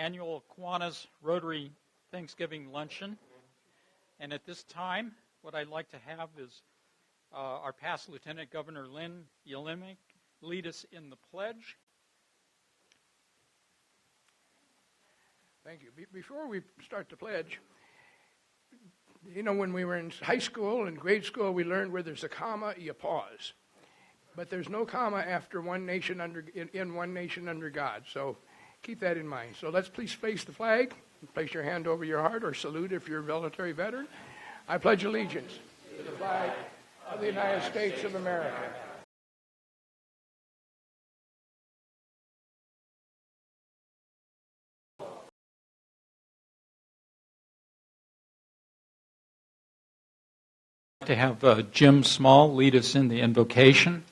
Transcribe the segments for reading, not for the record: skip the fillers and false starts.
annual Kiwanis Rotary Thanksgiving Luncheon. And at this time, what I'd like to have is our past Lieutenant Governor Lynn Yelimick lead us in the pledge. Thank you. Before we start the pledge, you know, when we were in high school and grade school, we learned where there's a comma, you pause. But there's no comma after one nation in one nation under God. So keep that in mind. So let's please face the flag, place your hand over your heart, or salute if you're a military veteran. I pledge allegiance to the flag of the United States of America. To have Jim Small lead us in the invocation.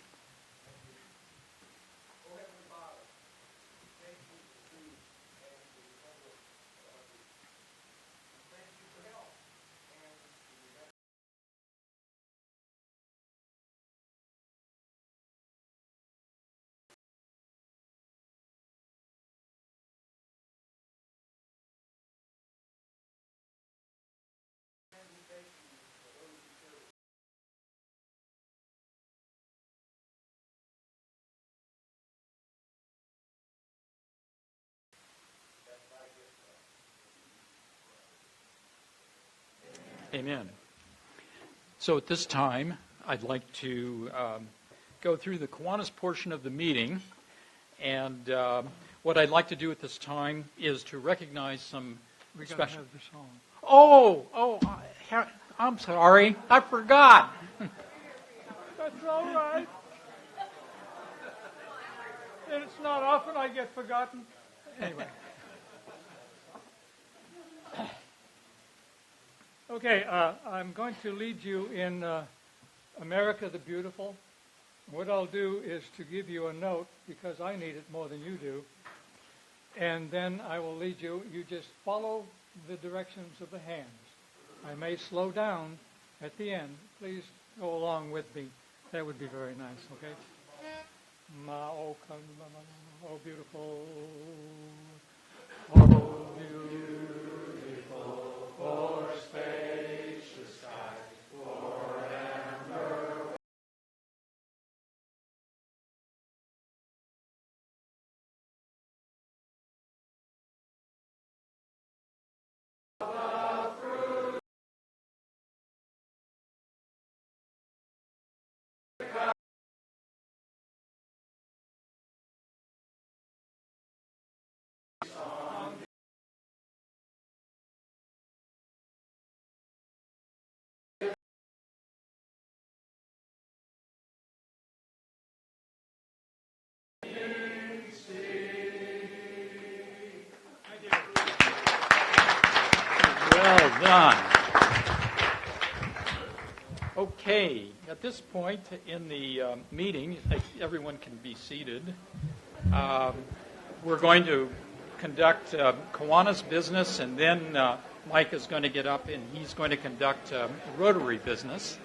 Amen. So at this time, I'd like to go through the Kiwanis portion of the meeting. And what I'd like to do at this time is to recognize some special... Have the song. I'm sorry. I forgot. That's all right. And it's not often I get forgotten. Anyway. Okay, I'm going to lead you in America the Beautiful. What I'll do is to give you a note, because I need it more than you do, and then I will lead you. You just follow the directions of the hands. I may slow down at the end. Please go along with me. That would be very nice, okay? Oh, beautiful. Oh, beautiful. For spacious skies forever. Well done. Okay, at this point in the meeting, everyone can be seated. We're going to conduct Kiwanis business, and then Mike is going to get up and he's going to conduct Rotary business.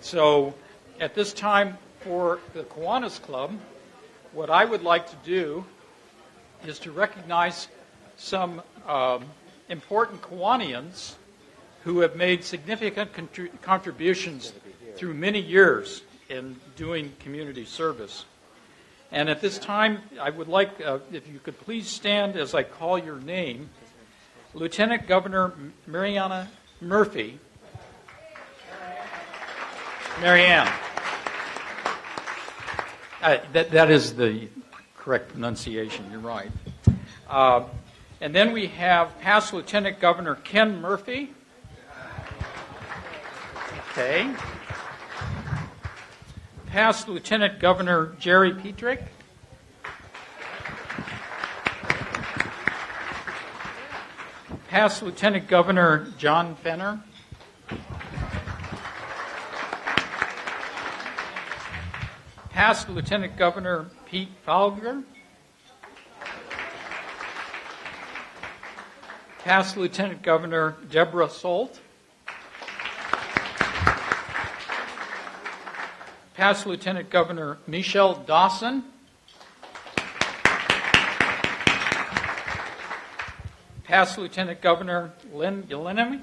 So at this time for the Kiwanis Club, what I would like to do is to recognize some important Kiwanians who have made significant contributions through many years in doing community service. And at this time, I would like, if you could please stand as I call your name, Lieutenant Governor Marianne Murphy. Marianne. That is the correct pronunciation, you're right. And then we have past Lieutenant Governor Ken Murphy. Okay. Past Lieutenant Governor Jerry Petrick. Past Lieutenant Governor John Fenner. Past Lieutenant Governor Pete Falger. Past Lieutenant Governor Deborah Solt. Past Lieutenant Governor Michelle Dawson. past Lieutenant Governor Lynn Yellenemy.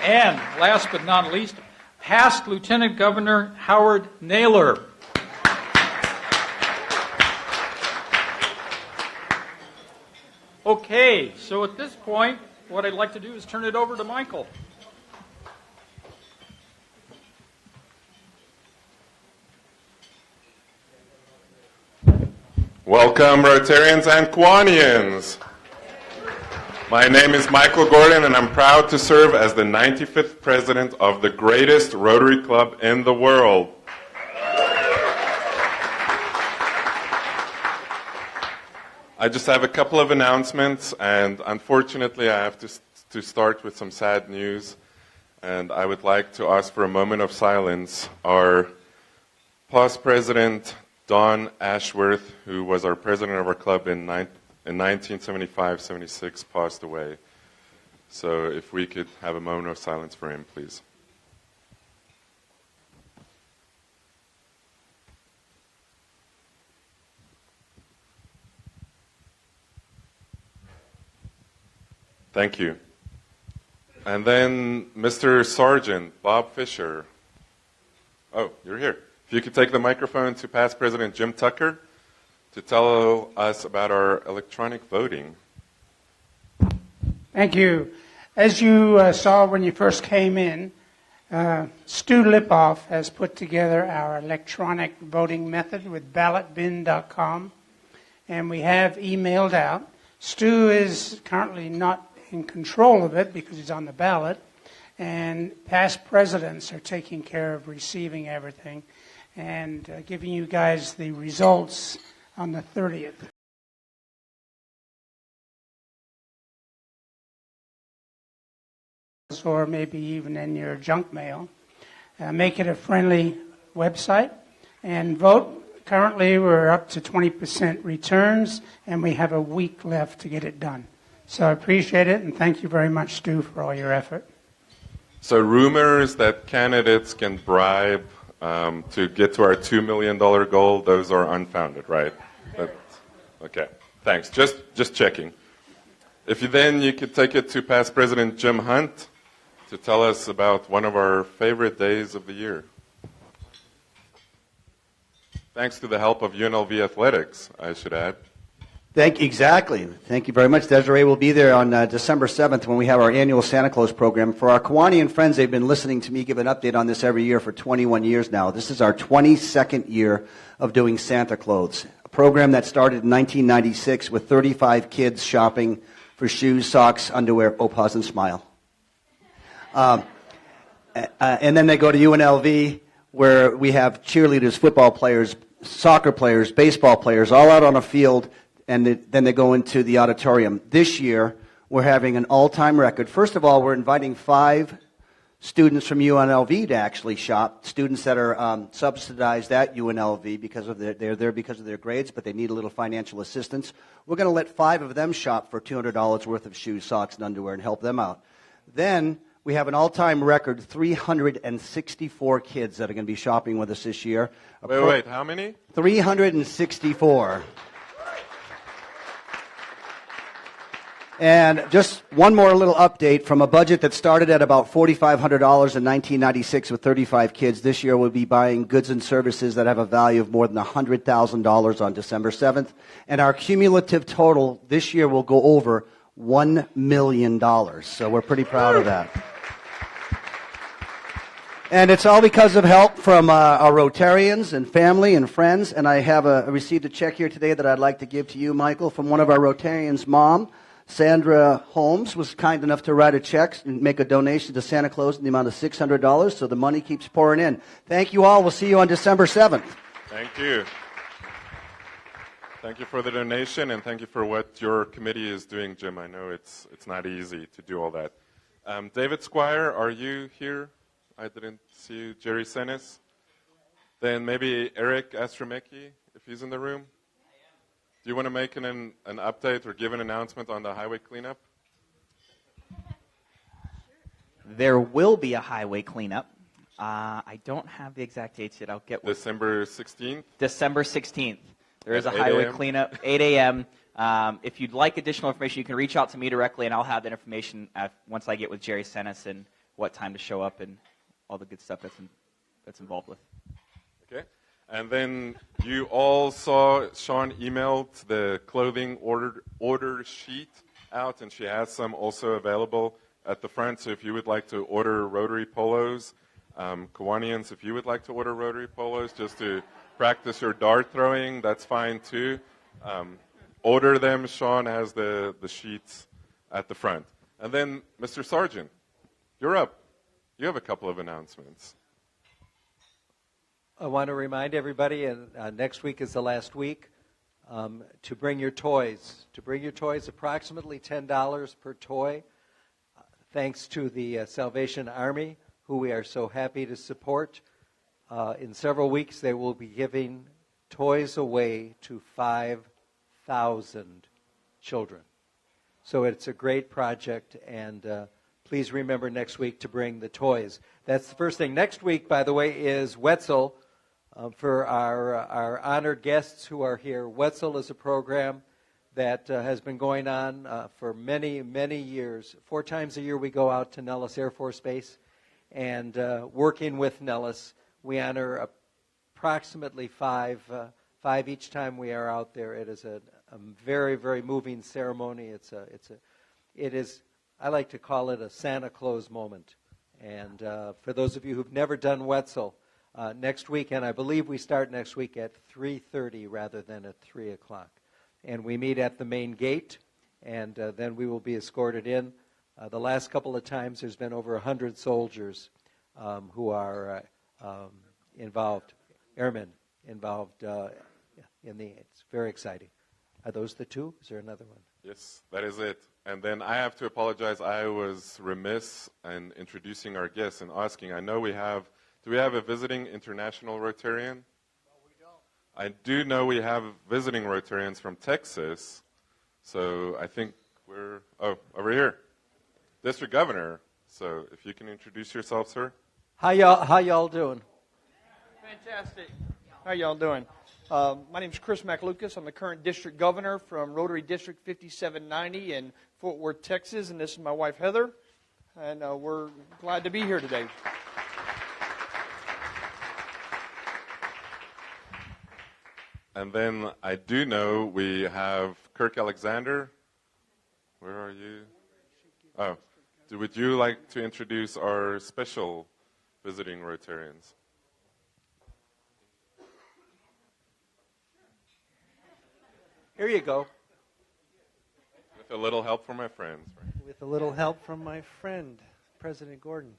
And last but not least, past Lieutenant Governor Howard Naylor. Okay, so at this point, what I'd like to do is turn it over to Michael. Welcome, Rotarians and Kiwanians. My name is Michael Gordon, and I'm proud to serve as the 95th president of the greatest Rotary Club in the world. I just have a couple of announcements, and unfortunately I have to start with some sad news, and I would like to ask for a moment of silence. Our past president, Don Ashworth, who was our president of our club in 1975-76, passed away. So if we could have a moment of silence for him, please. Thank you. And then Mr. Sergeant Bob Fisher. Oh, you're here. If you could take the microphone to past President Jim Tucker to tell us about our electronic voting. Thank you. As you saw when you first came in, Stu Lipoff has put together our electronic voting method with ballotbin.com, and we have emailed out. Stu is currently not in control of it because he's on the ballot, and past presidents are taking care of receiving everything and giving you guys the results on the 30th. Or maybe even in your junk mail. Make it a friendly website and vote. Currently we're up to 20% returns, and we have a week left to get it done. So I appreciate it, and thank you very much, Stu, for all your effort. So rumors that candidates can bribe to get to our $2 million goal, those are unfounded, right? Okay, thanks. Just checking. If you could take it to past President Jim Hunt to tell us about one of our favorite days of the year. Thanks to the help of UNLV Athletics, I should add. Exactly. Thank you very much. Desiree will be there on December 7th when we have our annual Santa Claus program. For our Kiwanian friends, they've been listening to me give an update on this every year for 21 years now. This is our 22nd year of doing Santa Claus, a program that started in 1996 with 35 kids shopping for shoes, socks, underwear, Opaz, and Smile. And then they go to UNLV, where we have cheerleaders, football players, soccer players, baseball players, all out on a field, and then they go into the auditorium. This year, we're having an all-time record. First of all, we're inviting 5 students from UNLV to actually shop, students that are subsidized at UNLV because of they're there because of their grades, but they need a little financial assistance. We're going to let 5 of them shop for $200 worth of shoes, socks, and underwear and help them out. Then we have an all-time record, 364 kids that are going to be shopping with us this year. Wait, how many? 364. And just one more little update from a budget that started at about $4,500 in 1996 with 35 kids. This year we'll be buying goods and services that have a value of more than $100,000 on December 7th. And our cumulative total this year will go over $1 million. So we're pretty proud of that. And it's all because of help from our Rotarians and family and friends. And I have received a check here today that I'd like to give to you, Michael, from one of our Rotarians' mom. Sandra Holmes was kind enough to write a check and make a donation to Santa Claus in the amount of $600, so the money keeps pouring in. Thank you all. We'll see you on December 7th. Thank you. Thank you for the donation, and thank you for what your committee is doing, Jim. I know it's not easy to do all that. David Squire, are you here? I didn't see you. Jerry Senes? Then maybe Eric Astromecki, if he's in the room? Do you want to make an update or give an announcement on the highway cleanup? There will be a highway cleanup. I don't have the exact dates yet. I'll get December 16th? December 16th. There is a At 8 highway a.m.? cleanup, 8 a.m. If you'd like additional information, you can reach out to me directly, and I'll have that information once I get with Jerry Senes and what time to show up and all the good stuff that's involved with. Okay. And then you all saw Sean emailed the clothing order sheet out, and she has some also available at the front. So if you would like to order Rotary polos, Kiwanians, if you would like to order Rotary polos just to practice your dart throwing, that's fine too. Order them. Sean has the sheets at the front. And then, Mr. Sargent, you're up. You have a couple of announcements. I want to remind everybody, and next week is the last week, to bring your toys. To bring your toys, approximately $10 per toy, thanks to the Salvation Army, who we are so happy to support. In several weeks, they will be giving toys away to 5,000 children. So it's a great project, and please remember next week to bring the toys. That's the first thing. Next week, by the way, is Wetzel. For our honored guests who are here, Wetzel is a program that has been going on for many, many years. 4 times a year we go out to Nellis Air Force Base, and working with Nellis, we honor approximately five each time we are out there. It is a very, very moving ceremony. It is, I like to call it a Santa Claus moment. And for those of you who've never done Wetzel, next week, and I believe we start next week at 3:30 rather than at 3 o'clock. And we meet at the main gate, and then we will be escorted in. The last couple of times, there's been over 100 soldiers who are involved, airmen involved it's very exciting. Are those the two? Is there another one? Yes, that is it. And then I have to apologize. I was remiss in introducing our guests and asking. I know do we have a visiting international Rotarian? No, we don't. I do know we have visiting Rotarians from Texas. So I think over here. District Governor. So if you can introduce yourself, sir. How y'all doing? Fantastic. How y'all doing? My name is Chris McLucas. I'm the current District Governor from Rotary District 5790 in Fort Worth, Texas. And this is my wife, Heather. And we're glad to be here today. And then I do know we have Kirk Alexander. Where are you? Oh, would you like to introduce our special visiting Rotarians? Here you go. With a little help from my friends. Right? With a little help from my friend, President Gordon.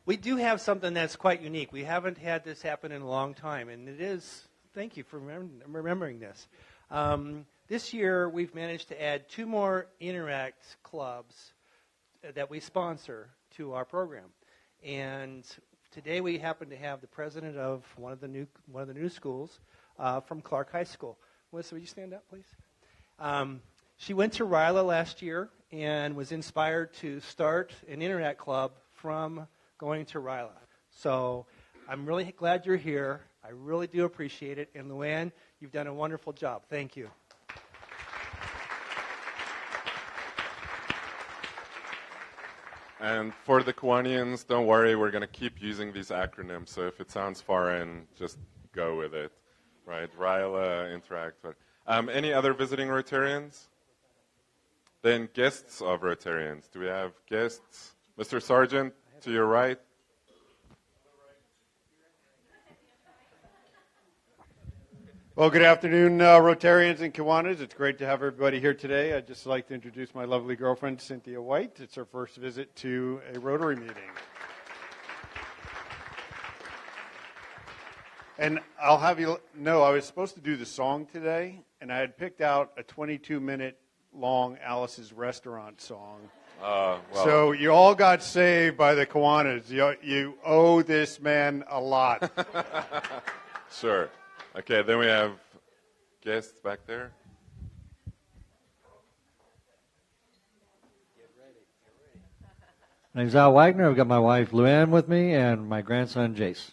We do have something that's quite unique. We haven't had this happen in a long time, and it is, thank you for remembering this. This year, we've managed to add 2 more Interact clubs that we sponsor to our program. And today we happen to have the president of one of the new schools from Clark High School. Melissa, would you stand up, please? She went to RILA last year and was inspired to start an Interact club from going to RILA. So I'm really glad you're here. I really do appreciate it. And Luann, you've done a wonderful job. Thank you. And for the Kiwanians, don't worry, we're going to keep using these acronyms. So if it sounds foreign, just go with it. Right? RILA, Interact. Any other visiting Rotarians? Then guests of Rotarians. Do we have guests? Mr. Sargent, to your right. Well, good afternoon, Rotarians and Kiwanis. It's great to have everybody here today. I'd just like to introduce my lovely girlfriend, Cynthia White. It's her first visit to a Rotary meeting. And I'll have you know, I was supposed to do the song today, and I had picked out a 22-minute long Alice's Restaurant song. Well. So you all got saved by the Kiwanis. You owe this man a lot. Sure. Okay, then we have guests back there. My name's Al Wagner. I've got my wife Luann with me and my grandson Jace.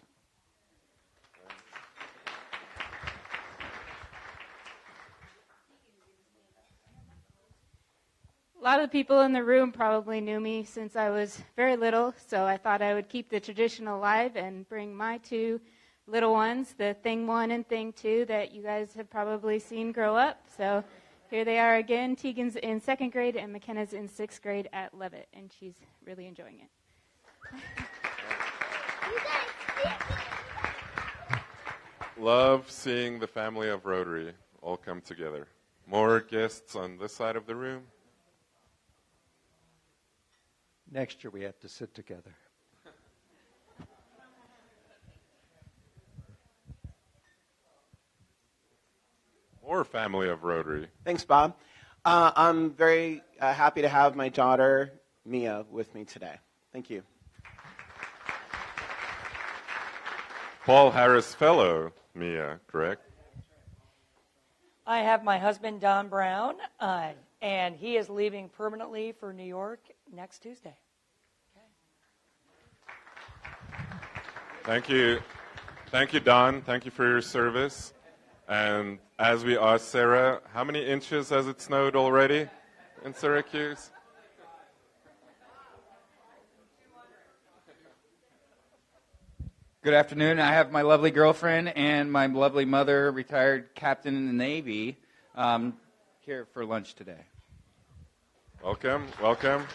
lot of the people in the room probably knew me since I was very little, so I thought I would keep the tradition alive and bring my two little ones, the Thing 1 and Thing 2, that you guys have probably seen grow up. So here they are again. Tegan's in 2nd grade and McKenna's in 6th grade at Levitt, and she's really enjoying it. Love seeing the family of Rotary all come together. More guests on this side of the room. Next year we have to sit together. More family of Rotary. Thanks, Bob. I'm very happy to have my daughter, Mia, with me today. Thank you. Paul Harris Fellow, Mia, correct? I have my husband, Don Brown, and he is leaving permanently for New York next Tuesday. Thank you. Thank you, Don. Thank you for your service. And as we asked Sarah, how many inches has it snowed already in Syracuse? Good afternoon. I have my lovely girlfriend and my lovely mother, retired captain in the Navy, here for lunch today. Welcome, welcome.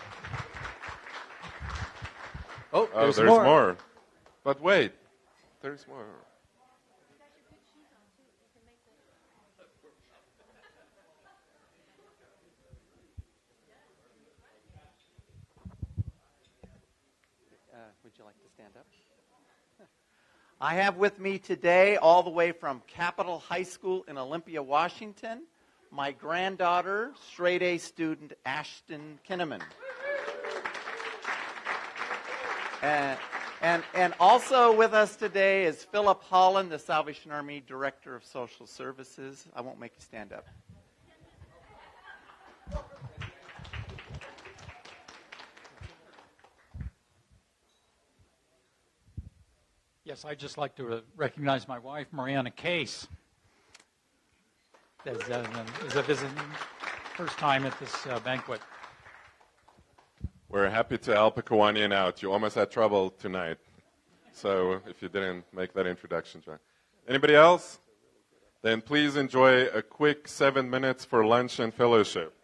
Oh, there's more. more. But wait, there's more. Would you like to stand up? I have with me today, all the way from Capitol High School in Olympia, Washington, my granddaughter, straight-A student Ashton Kinnaman. And also with us today is Philip Holland, the Salvation Army Director of Social Services. I won't make you stand up. Yes, I'd just like to recognize my wife, Mariana Case, as a visiting first time at this banquet. We're happy to help a Kiwanian out. You almost had trouble tonight. So if you didn't make that introduction, John. Anybody else? Then please enjoy a quick 7 minutes for lunch and fellowship.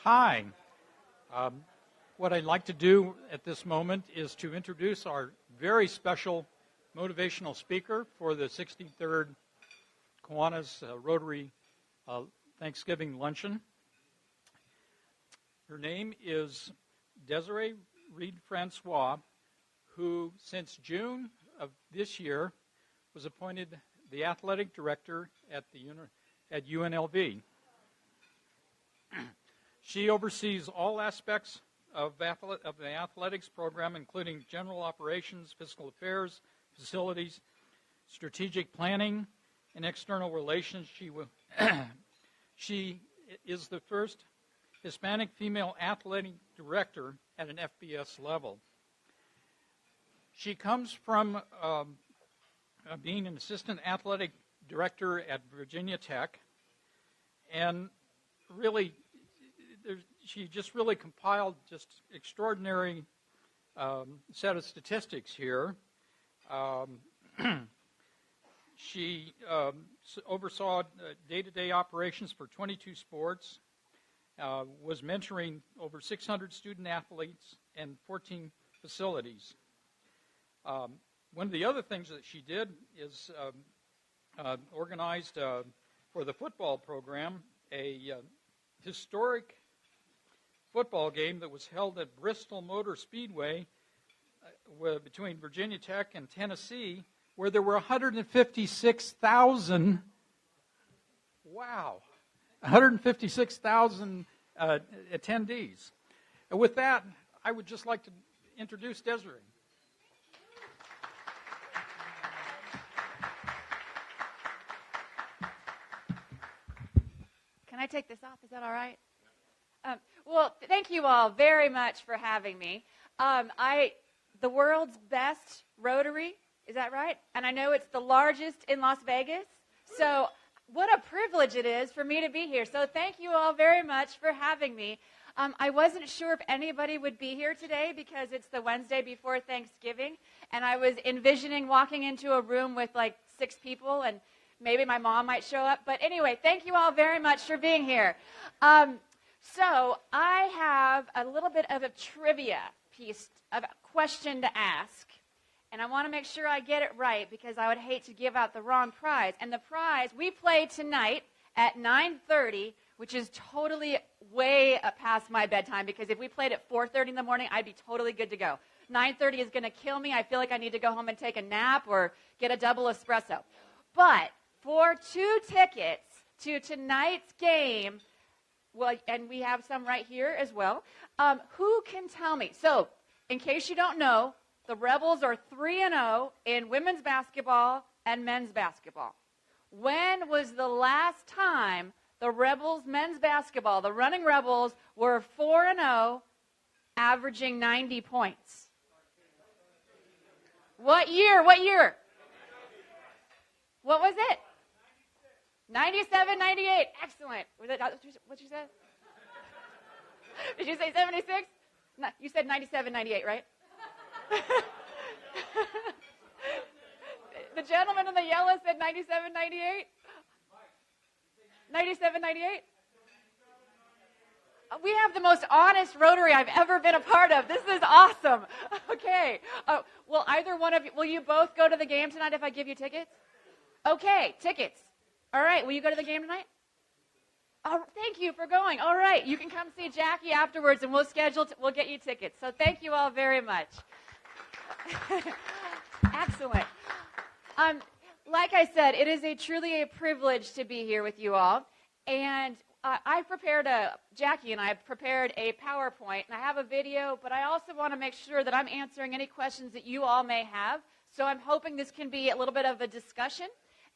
Hi. What I'd like to do at this moment is to introduce our very special motivational speaker for the 63rd Kiwanis Rotary Thanksgiving Luncheon. Her name is Desiree Reed-Francois, who since June of this year was appointed the athletic director at UNLV. She oversees all aspects of the athletics program, including general operations, fiscal affairs, facilities, strategic planning, and external relations. She is the first Hispanic female athletic director at an FBS level. She comes from being an assistant athletic director at Virginia Tech, and really, she just really compiled just extraordinary set of statistics here. She oversaw day-to-day operations for 22 sports, was mentoring over 600 student athletes and 14 facilities. One of the other things that she did is organized for the football program a historic football game that was held at Bristol Motor Speedway between Virginia Tech and Tennessee, where there were 156,000 attendees. And with that, I would just like to introduce Desiree. Can I take this off? Is that all right? Well, thank you all very much for having me. The world's best Rotary, is that right? And I know it's the largest in Las Vegas. So what a privilege it is for me to be here. So thank you all very much for having me. I wasn't sure if anybody would be here today because it's the Wednesday before Thanksgiving, and I was envisioning walking into a room with like 6 people, and maybe my mom might show up. But anyway, thank you all very much for being here. So I have a little bit of a trivia piece of a question to ask, and I want to make sure I get it right because I would hate to give out the wrong prize. And the prize, we play tonight at 9:30, which is totally way past my bedtime because if we played at 4:30 in the morning, I'd be totally good to go. 9:30 is going to kill me. I feel like I need to go home and take a nap or get a double espresso. But for 2 tickets to tonight's game, well, and we have some right here as well, who can tell me? So, in case you don't know, the Rebels are 3-0 in women's basketball and men's basketball. When was the last time the Rebels men's basketball, the Running Rebels, were 4-0, averaging 90 points? What year? What year? What was it? 97, 98. Excellent. Was that what you said? Did you say 76? No, you said 97, 98, right? The gentleman in the yellow said 97, 98? 97, 98? We have the most honest Rotary I've ever been a part of. This is awesome. Okay. Will either one of you, will you both go to the game tonight if I give you tickets? Okay, tickets. All right, will you go to the game tonight? Oh, thank you for going. All right, you can come see Jackie afterwards, and we'll get you tickets. So thank you all very much. Excellent. Like I said, it is truly a privilege to be here with you all. And Jackie and I prepared a PowerPoint, and I have a video, but I also want to make sure that I'm answering any questions that you all may have. So I'm hoping this can be a little bit of a discussion.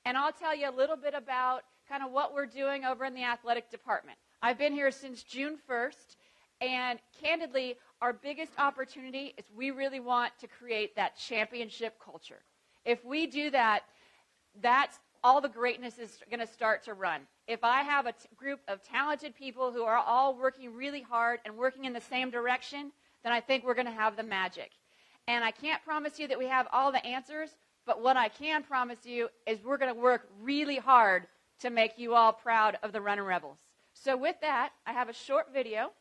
And I'll tell you a little bit about kind of what we're doing over in the athletic department. I've been here since June 1st, and candidly, our biggest opportunity is we really want to create that championship culture. If we do that, that's all the greatness is going to start to run. If I have a group of talented people who are all working really hard and working in the same direction, then I think we're going to have the magic. And I can't promise you that we have all the answers, but what I can promise you is we're going to work really hard to make you all proud of the Running Rebels. So with that, I have a short video.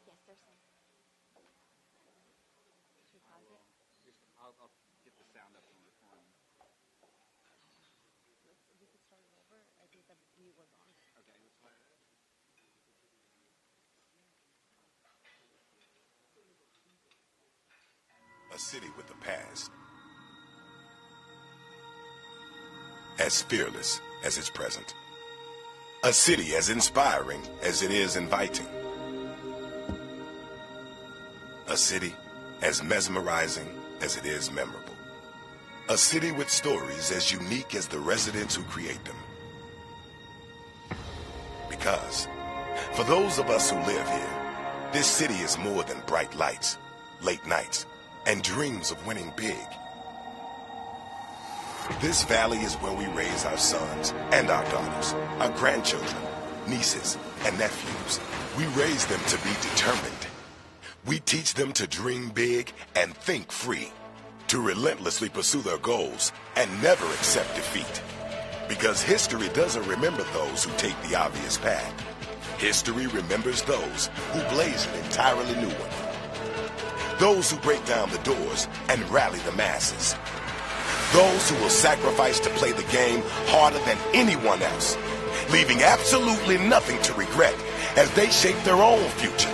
Yes, there's some. Should we pause it? I'll get the sound up on the phone. We could start it over. I think the mute was on. Okay, let's try it. A city with a past, as fearless as its present. A city as inspiring as it is inviting. A city as mesmerizing as it is memorable. A city with stories as unique as the residents who create them. Because for those of us who live here, this city is more than bright lights, late nights, and dreams of winning big. This valley is where we raise our sons and our daughters, our grandchildren, nieces, and nephews. We raise them to be determined. We teach them to dream big and think free, to relentlessly pursue their goals and never accept defeat. Because history doesn't remember those who take the obvious path. History remembers those who blaze an entirely new one. Those who break down the doors and rally the masses. Those who will sacrifice to play the game harder than anyone else, leaving absolutely nothing to regret as they shape their own future.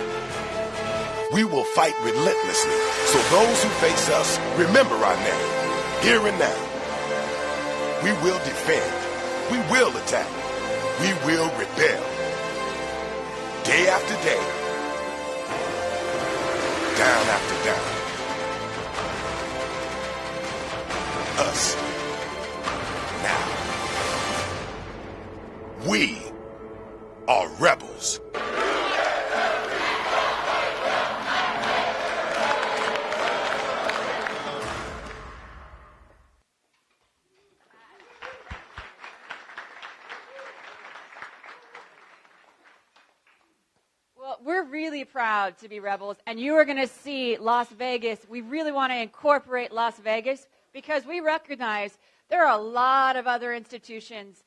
We will fight relentlessly, so those who face us remember our name, here and now. We will defend. We will attack. We will rebel. Day after day. Down after down. Us. Now. We are rebels. Well, we're really proud to be rebels, and you are going to see Las Vegas. We really want to incorporate Las Vegas because we recognize there are a lot of other institutions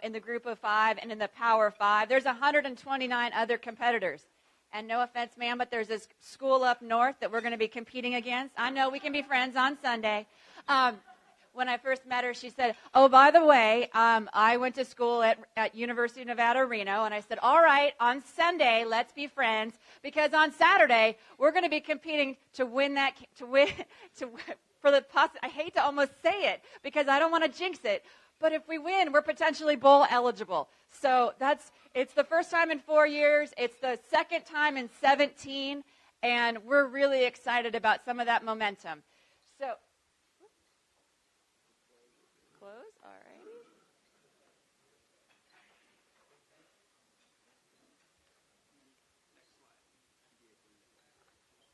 in the Group of Five and in the Power of Five. There's 129 other competitors. And no offense, ma'am, but there's this school up north that we're going to be competing against. I know we can be friends on Sunday. When I first met her, she said, oh, by the way, I went to school at University of Nevada, Reno. And I said, all right, on Sunday, let's be friends. Because on Saturday, we're going to be competing to win that, I hate to almost say it because I don't want to jinx it. But if we win, we're potentially bowl eligible. So it's the first time in 4 years. It's the second time in 17. And we're really excited about some of that momentum. So, close, all right.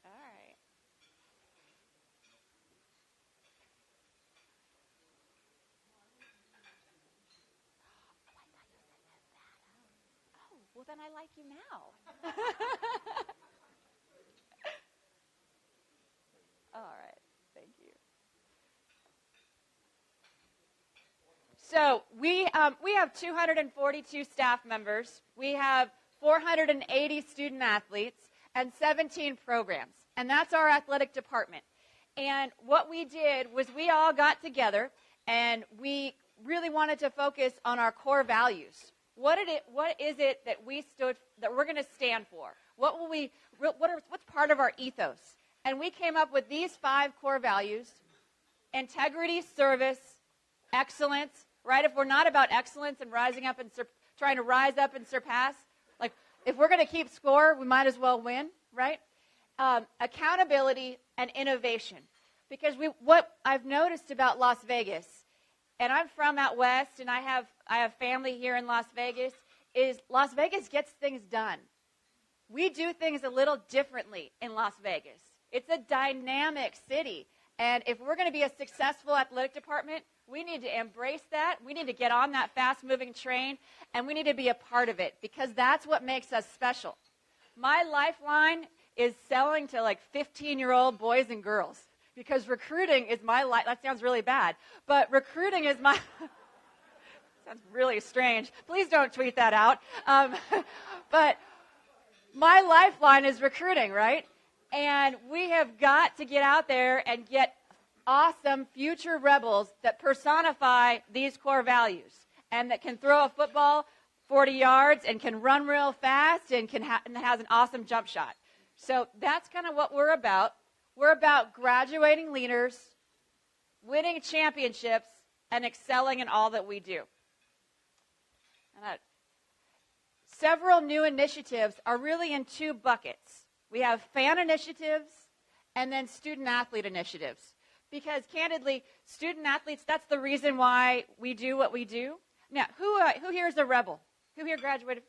All right. Oh, well then I like you now. All right, thank you. So we have 242 staff members. We have 480 student athletes and 17 programs. And that's our athletic department. And what we did was we all got together and we really wanted to focus on our core values. What is it that we're going to stand for? What's part of our ethos? And we came up with these 5 core values: integrity, service, excellence, right? If we're not about excellence and rising up and trying to rise up and surpass, like if we're going to keep score, we might as well win, right? Accountability and innovation. Because what I've noticed about Las Vegas, and I'm from out west, and I have family here in Las Vegas, is Las Vegas gets things done. We do things a little differently in Las Vegas. It's a dynamic city. And if we're going to be a successful athletic department, we need to embrace that. We need to get on that fast-moving train, and we need to be a part of it because that's what makes us special. My lifeline is selling to like 15-year-old boys and girls, because recruiting is my life. That sounds really bad, but recruiting is my sounds really strange. Please don't tweet that out. But my lifeline is recruiting, right? And we have got to get out there and get awesome future rebels that personify these core values and that can throw a football 40 yards and can run real fast and and has an awesome jump shot. So that's kind of what we're about. We're about graduating leaders, winning championships, and excelling in all that we do. Several new initiatives are really in two buckets. We have fan initiatives and then student-athlete initiatives. Because, candidly, student-athletes, that's the reason why we do what we do. Now, who here is a rebel? Who here graduated?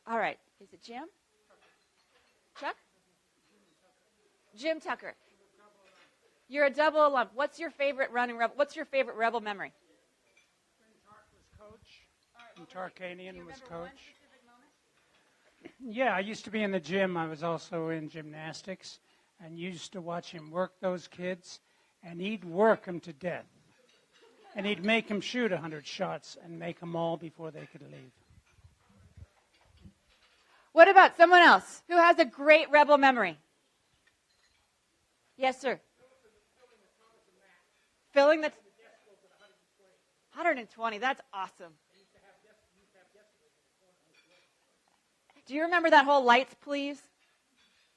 All right. Is it Jim? Chuck? Jim Tucker. You're a double alum. What's your favorite running rebel? What's your favorite rebel memory? And Tarkanian was coach. Yeah, I used to be in the gym. I was also in gymnastics and used to watch him work those kids, and he'd work them to death. And he'd make them shoot 100 shots and make them all before they could leave. What about someone else who has a great rebel memory? Yes, sir. Filling the 120. That's awesome. Do you remember that whole lights, please?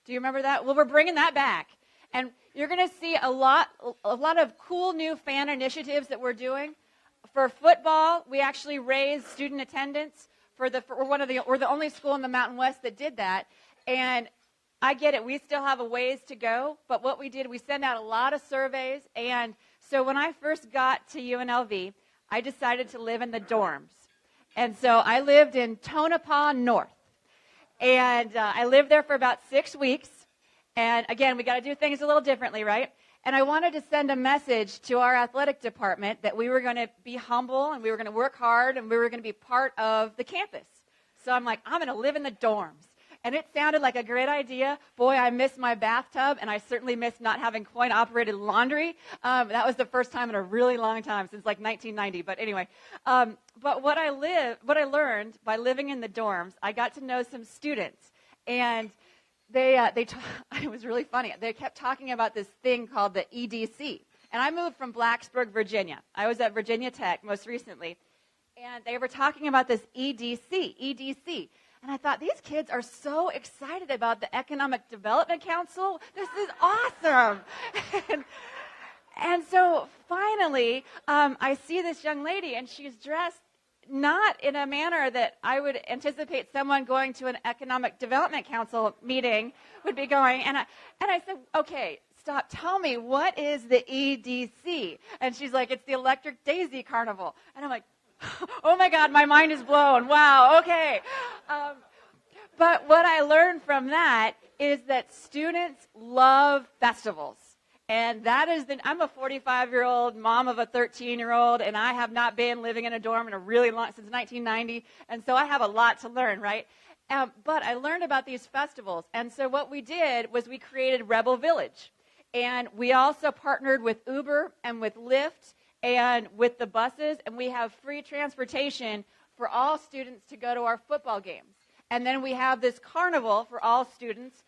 Do you remember that? Well, we're bringing that back. And you're going to see a lot of cool new fan initiatives that we're doing. For football, we actually raised student attendance. We're the only school in the Mountain West that did that. And I get it. We still have a ways to go. But what we did, we sent out a lot of surveys. And so when I first got to UNLV, I decided to live in the dorms. And so I lived in Tonopah North. And I lived there for about 6 weeks. And again, we got to do things a little differently, right? And I wanted to send a message to our athletic department that we were going to be humble and we were going to work hard and we were going to be part of the campus. So I'm like, I'm going to live in the dorms. And it sounded like a great idea. Boy, I miss my bathtub, and I certainly miss not having coin-operated laundry. That was the first time in a really long time, since like 1990. But anyway, but what I learned by living in the dorms, I got to know some students, and it was really funny. They kept talking about this thing called the EDC. And I moved from Blacksburg, Virginia. I was at Virginia Tech most recently. And they were talking about this EDC. And I thought, these kids are so excited about the Economic Development Council. This is awesome. and so finally, I see this young lady, and she's dressed not in a manner that I would anticipate someone going to an Economic Development Council meeting would be going. And I said, okay, stop. Tell me, what is the EDC? And she's like, it's the Electric Daisy Carnival. And I'm like, oh my God, my mind is blown. Wow, okay. But what I learned from that is that students love festivals. And that is I'm a 45-year-old mom of a 13-year-old, and I have not been living in a dorm in a really long, since 1990. And so I have a lot to learn, right? But I learned about these festivals. And so what we did was we created Rebel Village. And we also partnered with Uber and with Lyft and with the buses, and we have free transportation for all students to go to our football games. And then we have this carnival for all students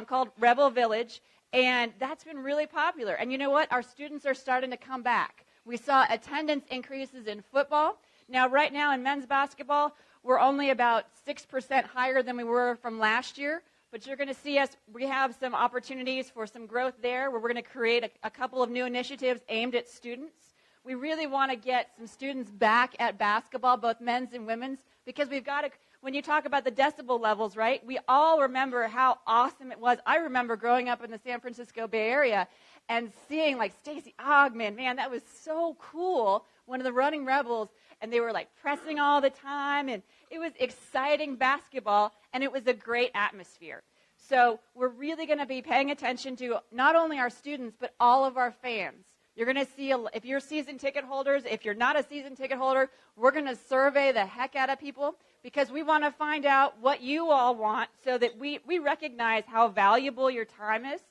called Rebel Village, and that's been really popular. And you know what? Our students are starting to come back. We saw attendance increases in football. Now, right now in men's basketball, we're only about 6% higher than we were from last year, but you're going to see we have some opportunities for some growth there, where we're going to create a couple of new initiatives aimed at students. We really want to get some students back at basketball, both men's and women's, because we've got to, when you talk about the decibel levels, right, we all remember how awesome it was. I remember growing up in the San Francisco Bay Area and seeing like Stacey Ogman, man, that was so cool, one of the running rebels, and they were like pressing all the time, and it was exciting basketball, and it was a great atmosphere. So we're really going to be paying attention to not only our students, but all of our fans, You're going to see, if you're season ticket holders, if you're not a season ticket holder, we're going to survey the heck out of people because we want to find out what you all want so that we recognize how valuable your time is.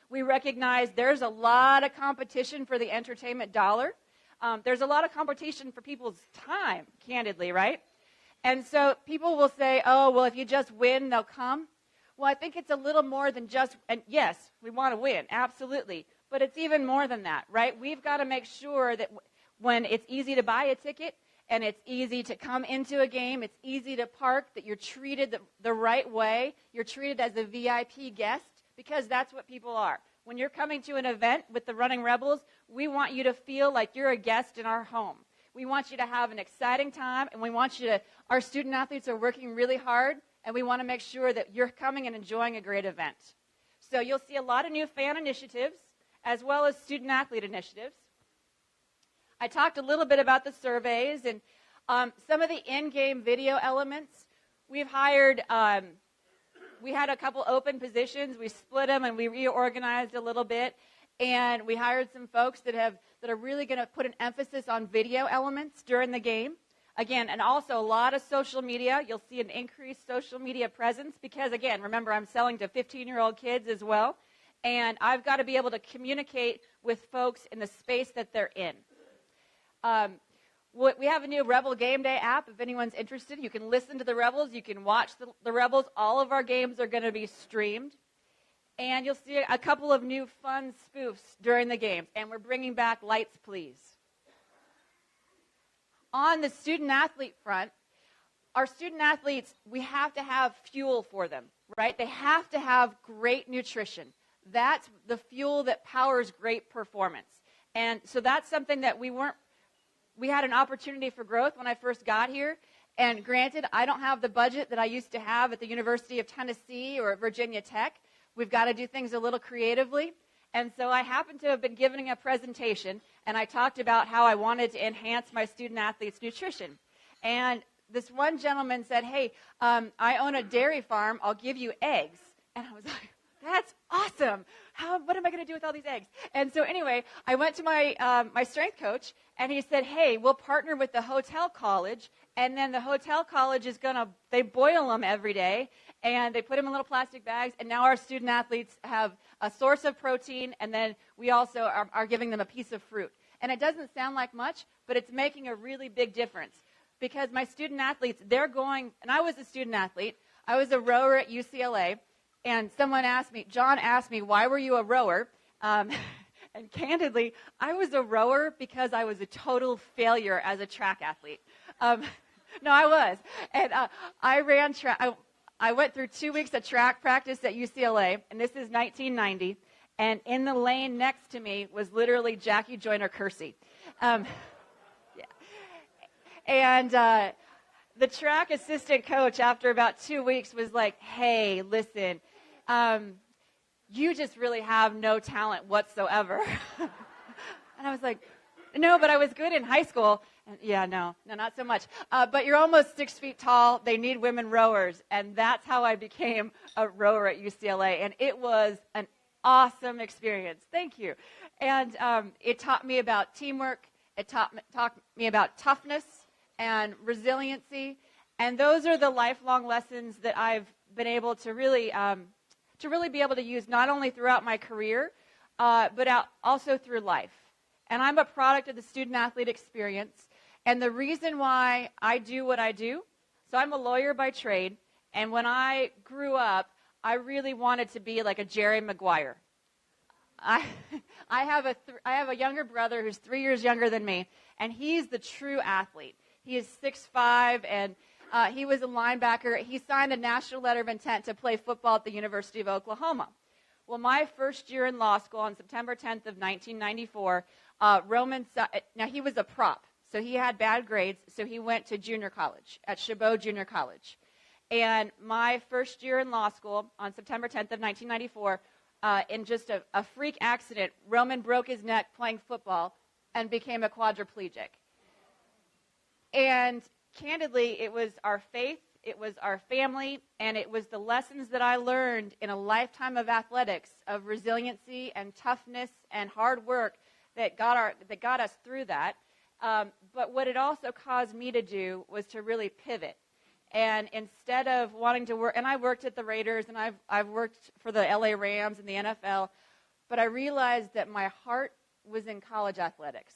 We recognize there's a lot of competition for the entertainment dollar. There's a lot of competition for people's time, candidly, right? And so people will say, oh, well, if you just win, they'll come. Well, I think it's a little more than just, and yes, we want to win, absolutely. But it's even more than that, right? We've got to make sure that when it's easy to buy a ticket and it's easy to come into a game, it's easy to park, that you're treated the right way. You're treated as a VIP guest because that's what people are. When you're coming to an event with the Running Rebels, we want you to feel like you're a guest in our home. We want you to have an exciting time, and we want you to, our student athletes are working really hard, and we want to make sure that you're coming and enjoying a great event. So you'll see a lot of new fan initiatives, as well as student-athlete initiatives. I talked a little bit about the surveys and some of the in-game video elements. We've hired, we had a couple open positions. We split them and we reorganized a little bit. And we hired some folks that are really going to put an emphasis on video elements during the game. Again, and also a lot of social media. You'll see an increased social media presence because, again, remember, I'm selling to 15-year-old kids as well. And I've got to be able to communicate with folks in the space that they're in. We have a new Rebel Game Day app. If anyone's interested, you can listen to the Rebels. You can watch the Rebels. All of our games are going to be streamed. And you'll see a couple of new fun spoofs during the games. And we're bringing back Lights, Please. On the student-athlete front, our student-athletes, we have to have fuel for them, right? They have to have great nutrition. That's the fuel that powers great performance. And so that's something that we had an opportunity for growth when I first got here. And granted, I don't have the budget that I used to have at the University of Tennessee or at Virginia Tech. We've got to do things a little creatively. And so I happened to have been giving a presentation, and I talked about how I wanted to enhance my student-athletes' nutrition. And this one gentleman said, hey, I own a dairy farm. I'll give you eggs. And I was like, that's awesome. What am I going to do with all these eggs? And so anyway, I went to my strength coach, and he said, hey, we'll partner with the hotel college, and then the hotel college is they boil them every day, and they put them in little plastic bags, and now our student athletes have a source of protein, and then we also are giving them a piece of fruit. And it doesn't sound like much, but it's making a really big difference because my student athletes, they're going, and I was a student athlete. I was a rower at UCLA. And John asked me, why were you a rower? And candidly, I was a rower because I was a total failure as a track athlete. No, I was. And I ran track. I went through 2 weeks of track practice at UCLA, and this is 1990. And in the lane next to me was literally Jackie Joyner-Kersee. Yeah. And the track assistant coach, after about 2 weeks, was like, hey, listen, you just really have no talent whatsoever. And I was like, no, but I was good in high school. And yeah, no, not so much. But you're almost 6 feet tall. They need women rowers. And that's how I became a rower at UCLA. And it was an awesome experience. Thank you. And it taught me about teamwork. It taught me about toughness and resiliency. And those are the lifelong lessons that I've been able to really be able to use not only throughout my career, but also through life. And I'm a product of the student-athlete experience. And the reason why I do what I do, so I'm a lawyer by trade, and when I grew up, I really wanted to be like a Jerry Maguire. I have a younger brother who's 3 years younger than me, and he's the true athlete. He is 6'5", and he was a linebacker. He signed a national letter of intent to play football at the University of Oklahoma. Well, my first year in law school on September 10th of 1994, now he was a prop, so he had bad grades, so he went to junior college at Chabot Junior College. And my first year in law school on September 10th of 1994, in just a freak accident, Roman broke his neck playing football and became a quadriplegic. And candidly, it was our faith, it was our family, and it was the lessons that I learned in a lifetime of athletics, of resiliency and toughness and hard work, that got us through that. But what it also caused me to do was to really pivot. And instead of wanting to work, and I worked at the Raiders, and I've worked for the LA Rams and the NFL, but I realized that my heart was in college athletics.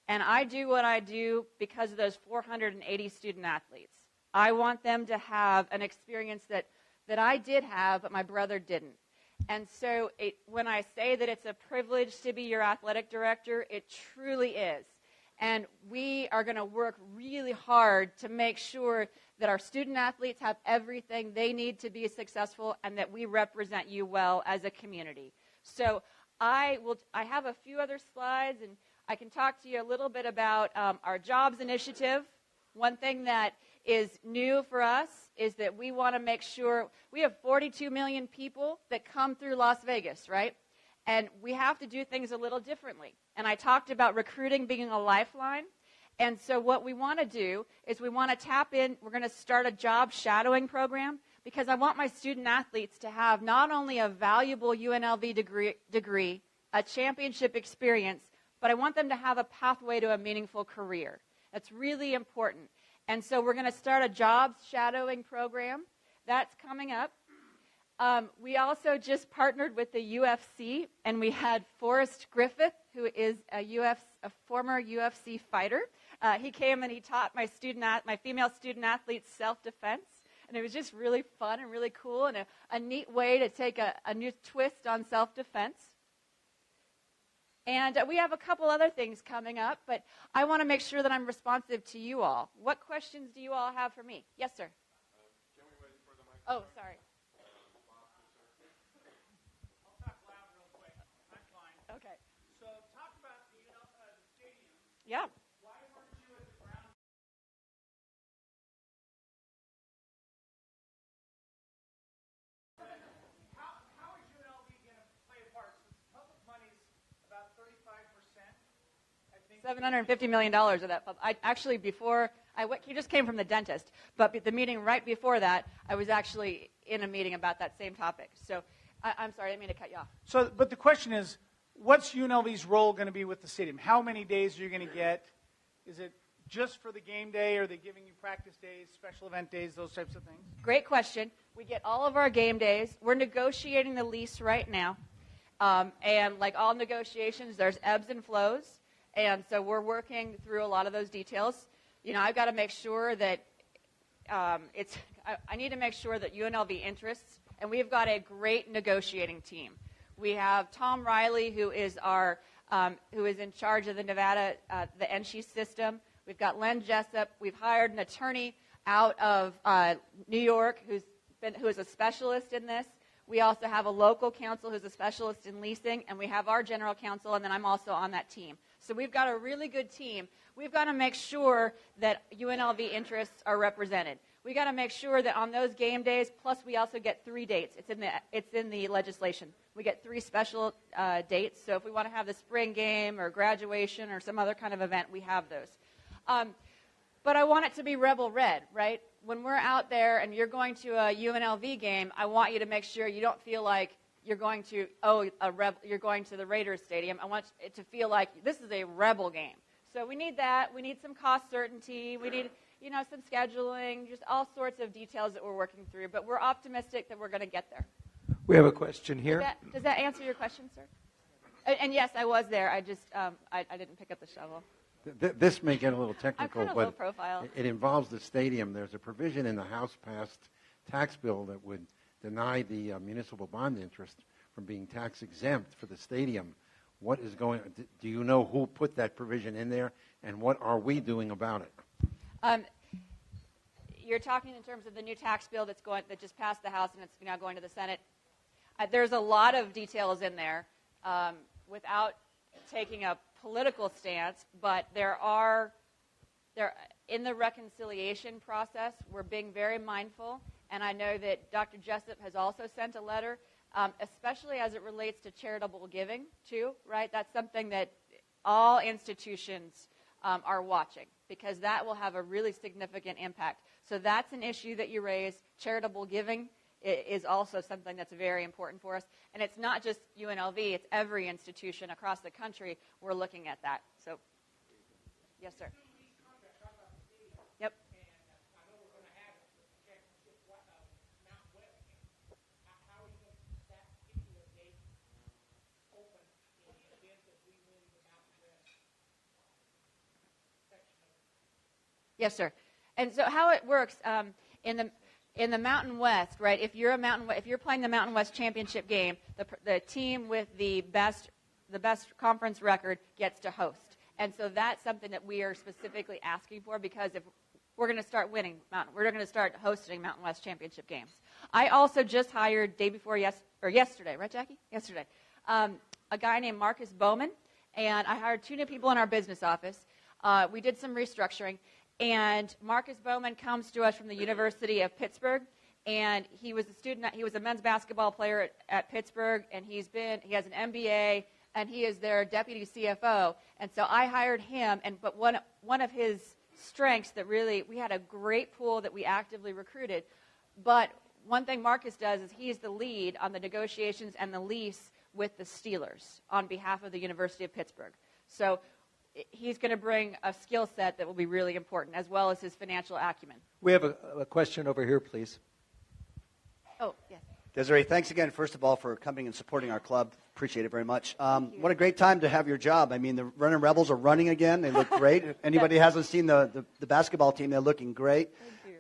And I do what I do because of those 480 student athletes. I want them to have an experience that I did have, but my brother didn't. And so when I say that it's a privilege to be your athletic director, it truly is. And we are going to work really hard to make sure that our student athletes have everything they need to be successful and that we represent you well as a community. So I have a few other slides, and I can talk to you a little bit about our jobs initiative. One thing that is new for us is that we want to make sure we have 42 million people that come through Las Vegas, right? And we have to do things a little differently. And I talked about recruiting being a lifeline. And so what we want to do is we want to tap in. We're going to start a job shadowing program because I want my student athletes to have not only a valuable UNLV degree, a championship experience, but I want them to have a pathway to a meaningful career. That's really important. And so we're going to start a jobs shadowing program. That's coming up. We also just partnered with the UFC, and we had Forrest Griffith, who is a former UFC fighter. He came and he taught my female student athletes self-defense, and it was just really fun and really cool and a neat way to take a new twist on self-defense. And we have a couple other things coming up, but I want to make sure that I'm responsive to you all. What questions do you all have for me? Yes, sir. Can we wait for the microphone? Oh, sorry. I'll talk loud real quick. I'm fine. Okay. So talk about the stadium. Yeah. Why weren't you at the ground? How is UNLV going to play a part? So public money's about 35%. I think $750 million of that. He just came from the dentist, but the meeting right before that, I was actually in a meeting about that same topic. So I'm sorry, I didn't mean to cut you off. So, but the question is, what's UNLV's role going to be with the stadium? How many days are you going to get? Is it just for the game day? Are they giving you practice days, special event days, those types of things? Great question. We get all of our game days. We're negotiating the lease right now. And like all negotiations, there's ebbs and flows. And so we're working through a lot of those details. You know, I've got to make sure that I need to make sure that UNLV interests, and we've got a great negotiating team. We have Tom Riley, who is in charge of the Nevada, the NSHE system. We've got Len Jessup. We've hired an attorney out of New York who is a specialist in this. We also have a local counsel who's a specialist in leasing, and we have our general counsel, and then I'm also on that team. So we've got a really good team. We've got to make sure that UNLV interests are represented. We've got to make sure that on those game days, plus we also get 3 dates. It's in the legislation. We get 3 special dates. So if we want to have the spring game or graduation or some other kind of event, we have those. But I want it to be Rebel Red, right? When we're out there and you're going to a UNLV game, I want you to make sure you don't feel like you're going to you're going to the Raiders Stadium. I want it to feel like this is a Rebel game. So we need that. We need some cost certainty. We need some scheduling, just all sorts of details that we're working through. But we're optimistic that we're going to get there. We have a question here. Does that answer your question, sir? And yes, I was there. I just I didn't pick up the shovel. This may get a little technical, I'm kind of but low profile. it involves the stadium. There's a provision in the House-passed tax bill that would deny the municipal bond interest from being tax exempt for the stadium. What is going? Do you know who put that provision in there, and what are we doing about it? You're talking in terms of the new tax bill that just passed the House and it's now going to the Senate. There's a lot of details in there without taking a political stance, but in the reconciliation process, we're being very mindful, and I know that Dr. Jessup has also sent a letter, especially as it relates to charitable giving, too, right? That's something that all institutions are watching, because that will have a really significant impact. So that's an issue that you raise. Charitable giving is also something that's very important for us. And it's not just UNLV, it's every institution across the country. We're looking at that. So, yes, sir. Yep. Yes, sir. And so how it works in the Mountain West, right? If you're playing the Mountain West championship game, the team with the best conference record gets to host. And so that's something that we are specifically asking for, because if we're going to start we're going to start hosting Mountain West championship games. I also just hired yesterday, right, Jackie? Yesterday, a guy named Marcus Bowman, and I hired 2 new people in our business office. We did some restructuring. And Marcus Bowman comes to us from the University of Pittsburgh, and he was a men's basketball player at Pittsburgh, and he has an MBA, and he is their deputy CFO. And so I hired him, but one of his strengths that really, we had a great pool that we actively recruited, but one thing Marcus does is he's the lead on the negotiations and the lease with the Steelers on behalf of the University of Pittsburgh. So he's going to bring a skill set that will be really important, as well as his financial acumen. We have a question over here, please. Oh, yes. Desiree, thanks again, first of all, for coming and supporting our club. Appreciate it very much. What a great time to have your job. I mean, the Running Rebels are running again. They look great. Anybody hasn't seen the basketball team, they're looking great.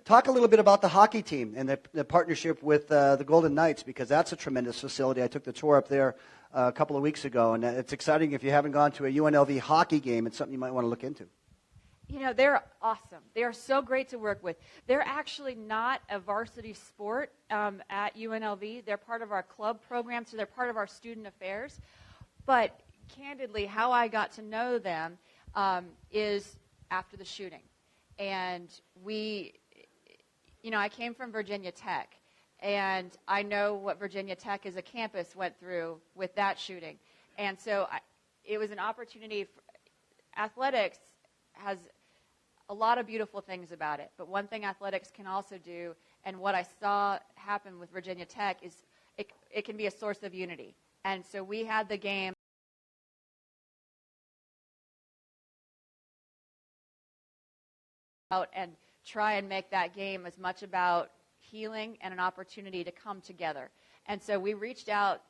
Talk a little bit about the hockey team and the partnership with the Golden Knights, because that's a tremendous facility. I took the tour up there a couple of weeks ago, and it's exciting. If you haven't gone to a UNLV hockey game, it's something you might want to look into. You know, they're awesome. They are so great to work with. They're actually not a varsity sport at UNLV. They're part of our club program, so they're part of our student affairs. But candidly, how I got to know them is after the shooting. And I came from Virginia Tech, and I know what Virginia Tech as a campus went through with that shooting. And so it was an opportunity. Athletics has a lot of beautiful things about it, but one thing athletics can also do, and what I saw happen with Virginia Tech, is it can be a source of unity. And so we had the game out and try and make that game as much about healing and an opportunity to come together. And so we reached out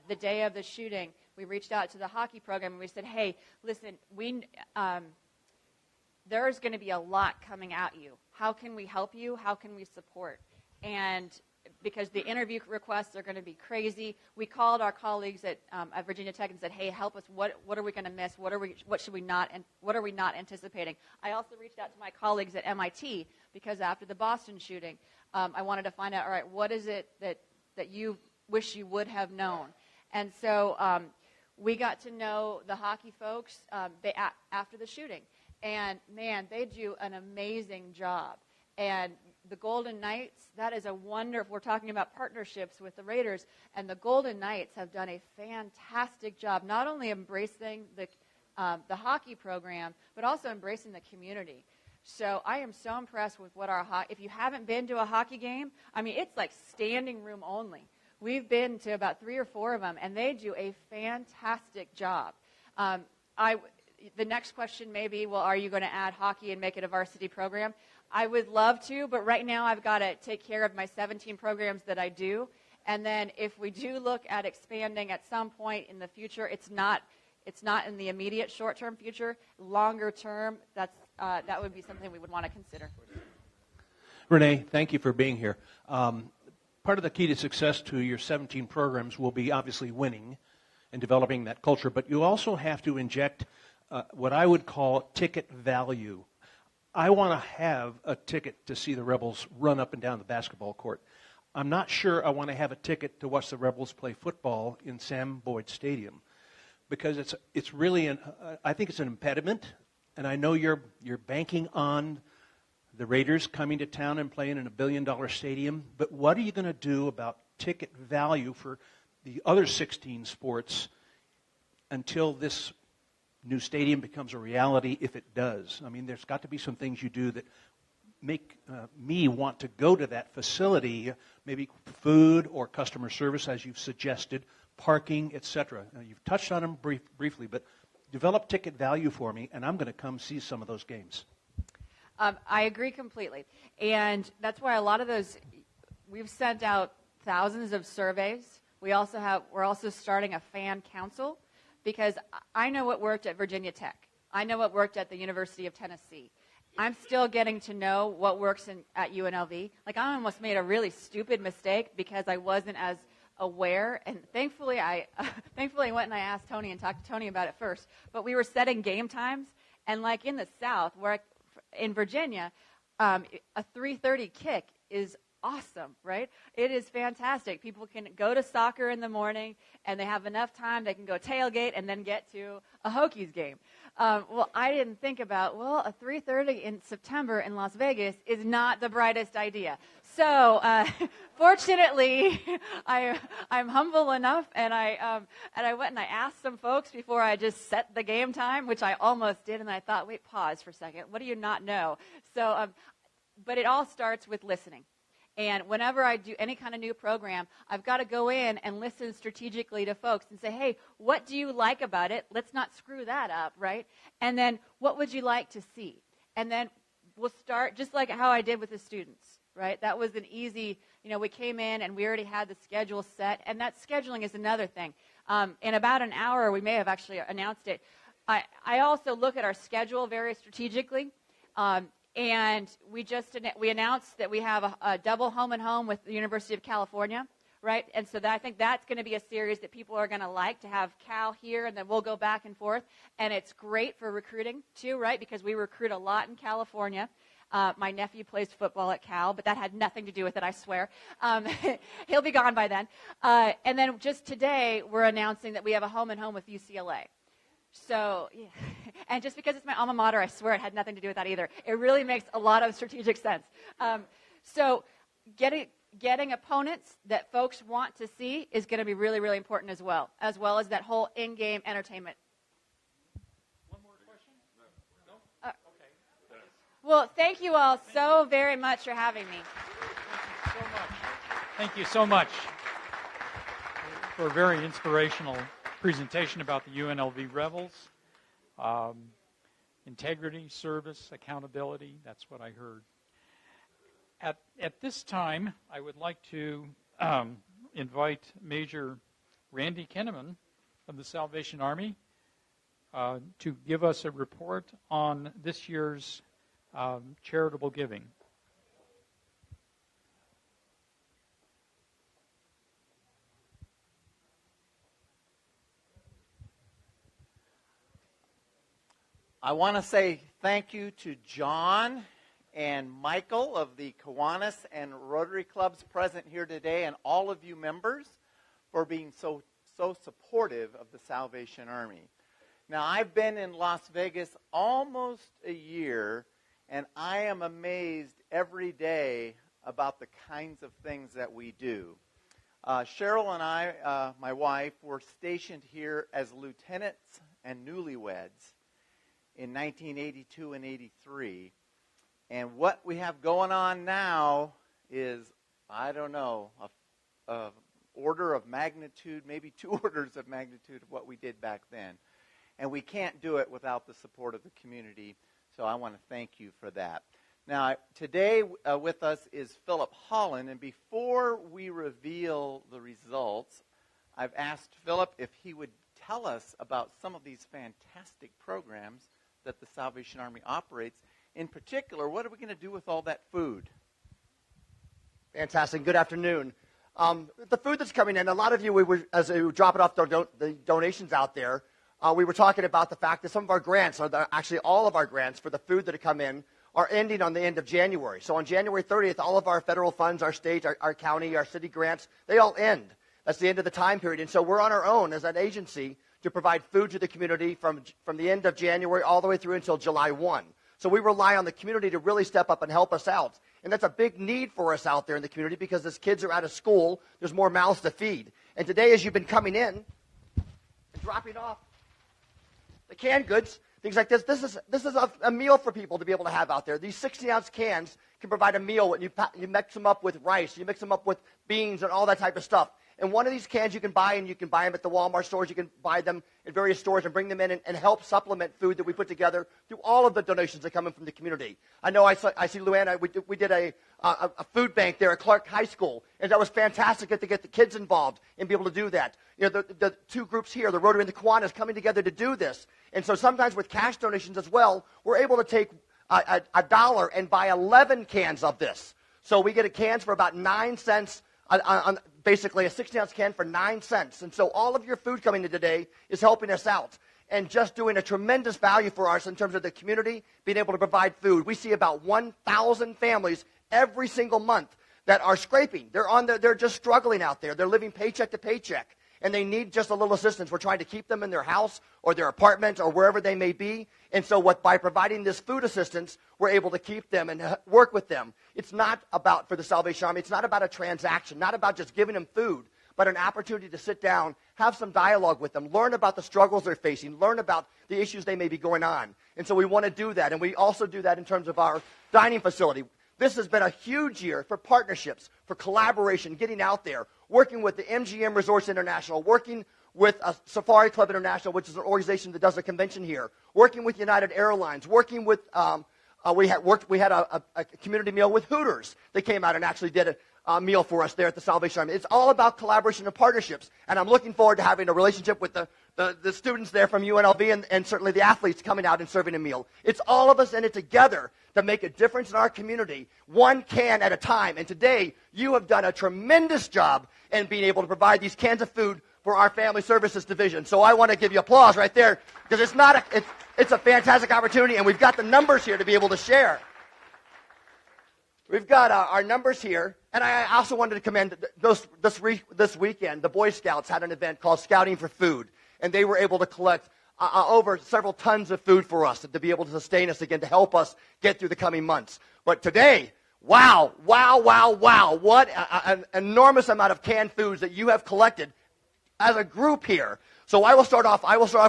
the day of the shooting. We reached out to the hockey program, and we said, hey, listen, there's going to be a lot coming at you. How can we help you? How can we support? And because the interview requests are going to be crazy, we called our colleagues at Virginia Tech and said, hey, help us. What are we going to miss? What are we not anticipating? I also reached out to my colleagues at MIT, because after the Boston shooting, I wanted to find out, all right, what is it that you wish you would have known? And so we got to know the hockey folks after the shooting. And, man, they do an amazing job. And the Golden Knights, that is a wonder. We're talking about partnerships with the Raiders, and the Golden Knights have done a fantastic job, not only embracing the hockey program, but also embracing the community. So I am so impressed with what if you haven't been to a hockey game, I mean, it's like standing room only. We've been to about 3 or 4 of them, and they do a fantastic job. The next question may be, well, are you going to add hockey and make it a varsity program? I would love to, but right now I've got to take care of my 17 programs that I do. And then if we do look at expanding at some point in the future, it's not in the immediate short-term future. Longer term, that would be something we would want to consider. Renee, thank you for being here. Part of the key to success to your 17 programs will be obviously winning and developing that culture, but you also have to inject what I would call ticket value. I want to have a ticket to see the Rebels run up and down the basketball court. I'm not sure I want to have a ticket to watch the Rebels play football in Sam Boyd Stadium, because it's really I think it's an impediment, and I know you're banking on the Raiders coming to town and playing in a $1 billion stadium, but what are you going to do about ticket value for the other 16 sports until this new stadium becomes a reality, if it does? I mean, there's got to be some things you do that make me want to go to that facility, maybe food or customer service, as you've suggested, parking, etc. You've touched on them briefly, but develop ticket value for me, and I'm going to come see some of those games. I agree completely. And that's why a lot of those, we've sent out thousands of surveys. We're also starting a fan council, because I know what worked at Virginia Tech. I know what worked at the University of Tennessee. I'm still getting to know what works at UNLV. Like, I almost made a really stupid mistake because I wasn't as aware, and thankfully I went and I asked Tony and talked to Tony about it first. But we were setting game times, and like in the South, in Virginia, a 3:30 kick is awesome, right? It is fantastic. People can go to soccer in the morning, and they have enough time. They can go tailgate and then get to a Hokies game. Well, I didn't think about, a 3:30 in September in Las Vegas is not the brightest idea. So, fortunately, I'm humble enough, and I went and I asked some folks before I just set the game time, which I almost did, and I thought, wait, pause for a second. What do you not know? So, but it all starts with listening. And whenever I do any kind of new program, I've got to go in and listen strategically to folks and say, hey, what do you like about it? Let's not screw that up, right? And then what would you like to see? And then we'll start just like how I did with the students, right? That was an easy, we came in and we already had the schedule set. And that scheduling is another thing. In about an hour, we may have actually announced it. I also look at our schedule very strategically. And we announced that we have a double home and home with the University of California, right? And so I think that's going to be a series that people are going to like, to have Cal here, and then we'll go back and forth. And it's great for recruiting, too, right? Because we recruit a lot in California. My nephew plays football at Cal, but that had nothing to do with it, I swear. He'll be gone by then. And then just today, we're announcing that we have a home and home with UCLA. So, yeah. And just because it's my alma mater, I swear it had nothing to do with that either. It really makes a lot of strategic sense. So getting opponents that folks want to see is going to be really, really important as well as that whole in-game entertainment. One more question? No? Okay. Well, thank you all so very much for having me. Thank you so much for a very inspirational presentation about the UNLV Rebels. Integrity, service, accountability, that's what I heard. At this time, I would like to invite Major Randy Kinnaman of the Salvation Army to give us a report on this year's charitable giving. I want to say thank you to John and Michael of the Kiwanis and Rotary Clubs present here today, and all of you members for being so supportive of the Salvation Army. Now, I've been in Las Vegas almost a year, and I am amazed every day about the kinds of things that we do. Cheryl and I, my wife, were stationed here as lieutenants and newlyweds in 1982 and 83. And what we have going on now is, I don't know, a order of magnitude, maybe 2 orders of magnitude of what we did back then. And we can't do it without the support of the community, so I want to thank you for that. Now, today with us is Philip Holland, and before we reveal the results, I've asked Philip if he would tell us about some of these fantastic programs that the Salvation Army operates. In particular, what are we going to do with all that food? Fantastic. Good afternoon. The food that's coming in, a lot of you, as we were dropping off the donations out there, we were talking about the fact that some of our grants, actually all of our grants for the food that have come in, are ending on the end of January. So on January 30th, all of our federal funds, our state, our county, our city grants, they all end. That's the end of the time period. And so we're on our own as an agency to provide food to the community from the end of January all the way through until July 1. So we rely on the community to really step up and help us out. And that's a big need for us out there in the community because as kids are out of school, there's more mouths to feed. And today, as you've been coming in and dropping off the canned goods, things like this. This is a meal for people to be able to have out there. These 60-ounce cans can provide a meal. You mix them up with rice. You mix them up with beans and all that type of stuff. And one of these cans you can buy, and you can buy them at the Walmart stores. You can buy them at various stores and bring them in and help supplement food that we put together through all of the donations that come in from the community. I know I see Luann. We did a food bank there at Clark High School, and that was fantastic to get the kids involved and be able to do that. You know, the two groups here, the Rotary and the Kiwanis, coming together to do this. And so sometimes with cash donations as well, we're able to take a dollar and buy 11 cans of this. So we get a cans for about 9 cents. Basically a 60-ounce can for 9 cents. And so all of your food coming in today is helping us out and just doing a tremendous value for us in terms of the community, being able to provide food. We see about 1,000 families every single month that are scraping. They're just struggling out there. They're living paycheck to paycheck, and they need just a little assistance. We're trying to keep them in their house or their apartment or wherever they may be. And so by providing this food assistance, we're able to keep them and work with them. It's not about, for the Salvation Army, it's not about a transaction, not about just giving them food, but an opportunity to sit down, have some dialogue with them, learn about the struggles they're facing, learn about the issues they may be going on. And so we want to do that. And we also do that in terms of our dining facility. This has been a huge year for partnerships, for collaboration, getting out there, working with the MGM Resorts International, working with Safari Club International, which is an organization that does a convention here, working with United Airlines, working with, we had a community meal with Hooters. They came out and actually did a meal for us there at the Salvation Army. It's all about collaboration and partnerships, and I'm looking forward to having a relationship with the students there from UNLV and certainly the athletes coming out and serving a meal. It's all of us in it together to make a difference in our community, one can at a time. And today, you have done a tremendous job in being able to provide these cans of food for our Family Services Division. So I want to give you applause right there, because it's a fantastic opportunity, and we've got the numbers here to be able to share. We've got our numbers here, and I also wanted to commend this weekend, the Boy Scouts had an event called Scouting for Food, and they were able to collect over several tons of food for us to be able to sustain us again, to help us get through the coming months. But today, wow, what an enormous amount of canned foods that you have collected as a group here. So I will start off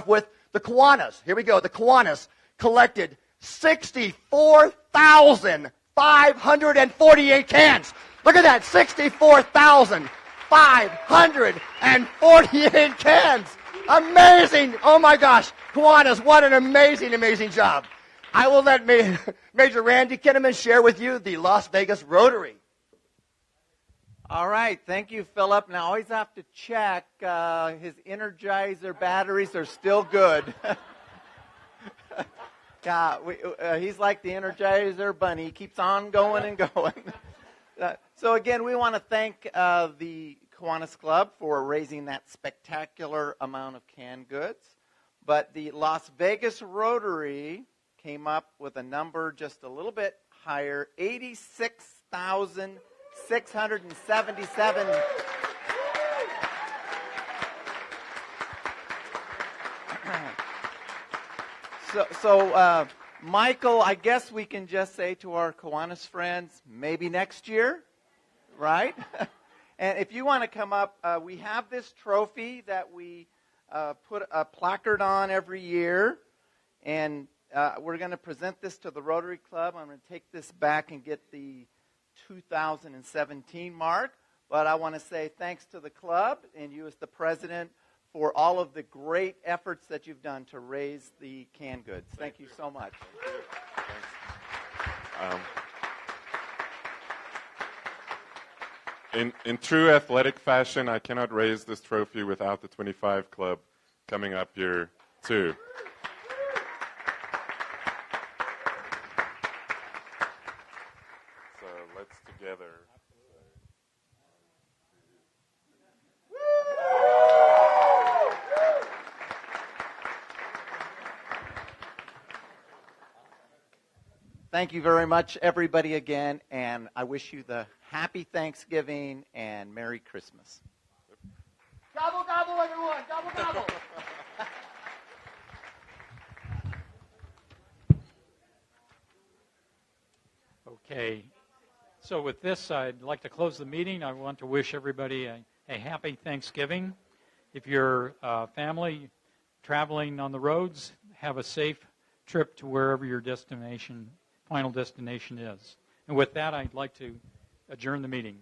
with the Kiwanis. Here we go. The Kiwanis collected 64,548 cans. Look at that, 64,548 cans. Amazing. Oh my gosh. Kiwanis, what an amazing job. I will let Major Randy Kinnaman share with you the Las Vegas Rotary. All right, thank you, Philip. Now, I always have to check his Energizer batteries are still good. He's like the Energizer bunny. He keeps on going and going. So again, we want to thank the Kiwanis Club for raising that spectacular amount of canned goods. But the Las Vegas Rotary came up with a number just a little bit higher, 86,677. So, Michael, I guess we can just say to our Kiwanis friends, maybe next year, right? And if you want to come up, we have this trophy that we put a placard on every year, and we're going to present this to the Rotary Club. I'm going to take this back and get the 2017 mark, but I want to say thanks to the club and you as the president for all of the great efforts that you've done to raise the canned goods. Thank you so much. In true athletic fashion, I cannot raise this trophy without the 25 Club coming up here too. So let's together. Thank you very much, everybody, again, and I wish you the happy Thanksgiving and Merry Christmas. Gobble, gobble, everyone. Gobble, gobble. Okay. So with this, I'd like to close the meeting. I want to wish everybody a happy Thanksgiving. If you're family traveling on the roads, have a safe trip to wherever your final destination is. And with that, I'd like to adjourn the meeting.